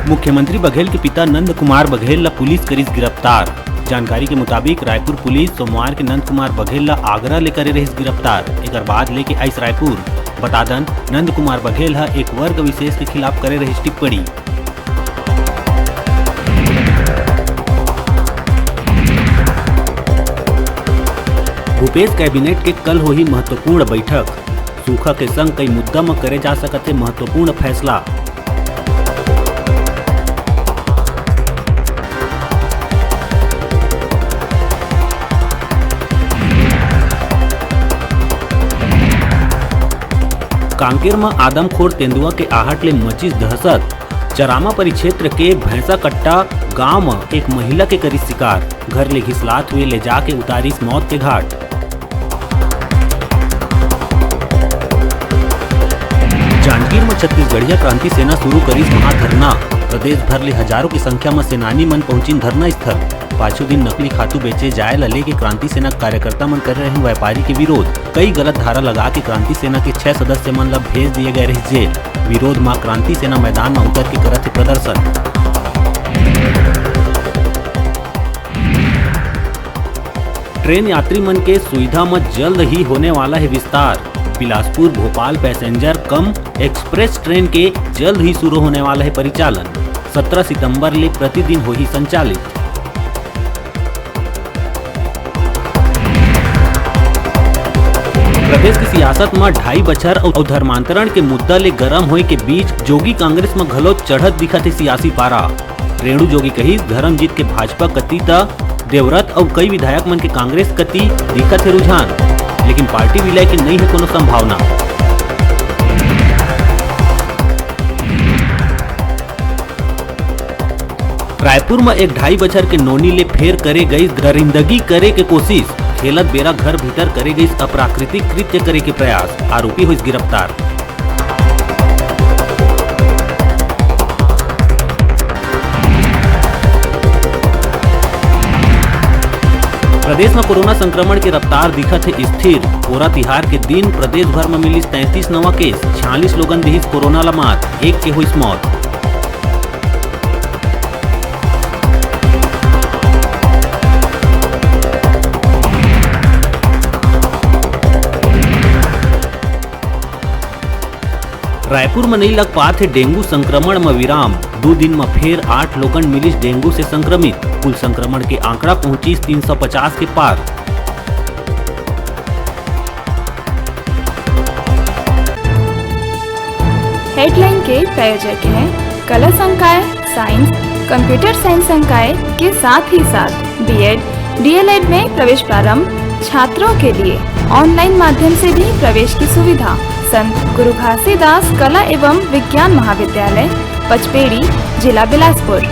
मुख्यमंत्री बघेल के पिता नंद कुमार बघेल ला पुलिस करिस गिरफ्तार। जानकारी के मुताबिक रायपुर पुलिस सोमवार के नंद कुमार बघेल ला आगरा ले करे रहिस गिरफ्तार। एकर बाद लेके आइस रायपुर। बतादन नंद कुमार बघेल हा एक वर्ग विशेष के खिलाफ करे रहिस टिप्पणी। भूपेश कैबिनेट के कल होही महत्वपूर्ण बैठक। सूखा के संग कई मुद्दा में करे जा सकते महत्वपूर्ण फैसला। कांकेर में आदमखोर तेंदुआ के आहट ले मचिस दहशत। चरामा परिक्षेत्र के भैंसा कट्टा गांव में एक महिला के करी शिकार। घर ले घिसलात हुए ले जाके उतारिस मौत के घाट। जांजगीर में छत्तीसगढ़िया क्रांति सेना शुरू करिस महाधरना। प्रदेश भर ले हजारों की संख्या में सेनानी मन पहुंचिन धरना स्थल। पांचों दिन नकली खातू बेचे जाए ला लेके क्रांति सेना कार्यकर्ता मन कर रहे व्यापारी के विरोध। कई गलत धारा लगा के क्रांति सेना के 6 सदस्य मन ला भेज दिए गए रहे जेल। विरोध में क्रांति सेना मैदान में उतर के करत प्रदर्शन। ट्रेन यात्री मन के सुविधा में जल्द ही होने वाला है विस्तार। बिलासपुर भोपाल पैसेंजर कम एक्सप्रेस ट्रेन के जल्द ही शुरू होने वाला है परिचालन। 17 सितंबर ले प्रतिदिन हो ही संचालित। प्रदेश की सियासत में 2.5 बछर और धर्मांतरण के मुद्दा ले गरम होए के बीच जोगी कांग्रेस में घलो चढ़त दिखत है सियासी पारा। रेणु जोगी कही धर्मजीत के भाजपा कती ता देवरत और कई विधायक मन के कांग्रेस कती दिखत है रुझान, लेकिन पार्टी विलय के नहीं है कोनो संभावना। रायपुर में एक 2.5 बछर के नोनी ले फेर करे गई दरिंदगी करे के कोशिश। खेलत बेरा घर भीतर करे गई अप्राकृतिक कृत्य करे के प्रयास। आरोपी हुई गिरफ्तार। प्रदेश में कोरोना संक्रमण की रफ्तार दिखत है स्थिर। पोरा तिहार के दिन प्रदेश भर में मिली 33 नवा केस। 46 लोगन दिहिस कोरोना ला मात। एक के हुई मौत। रायपुर में नहीं लग पात है डेंगू संक्रमण में विराम। 2 दिन में फिर 8 लोगन मिलिस डेंगू से संक्रमित। कुल संक्रमण के आंकड़ा पहुंची 350 के पार। हेडलाइन के प्रायोजक हैं कला संकाय साइंस, कंप्यूटर साइंस संकाय के साथ ही साथ बीएड, डीएलएड में प्रवेश प्रारंभ। छात्रों के लिए ऑनलाइन माध्यम से भी प्रवेश की सुविधा। संत गुरु घासीदास कला एवं विज्ञान महाविद्यालय, पचपेड़ी, जिला बिलासपुर।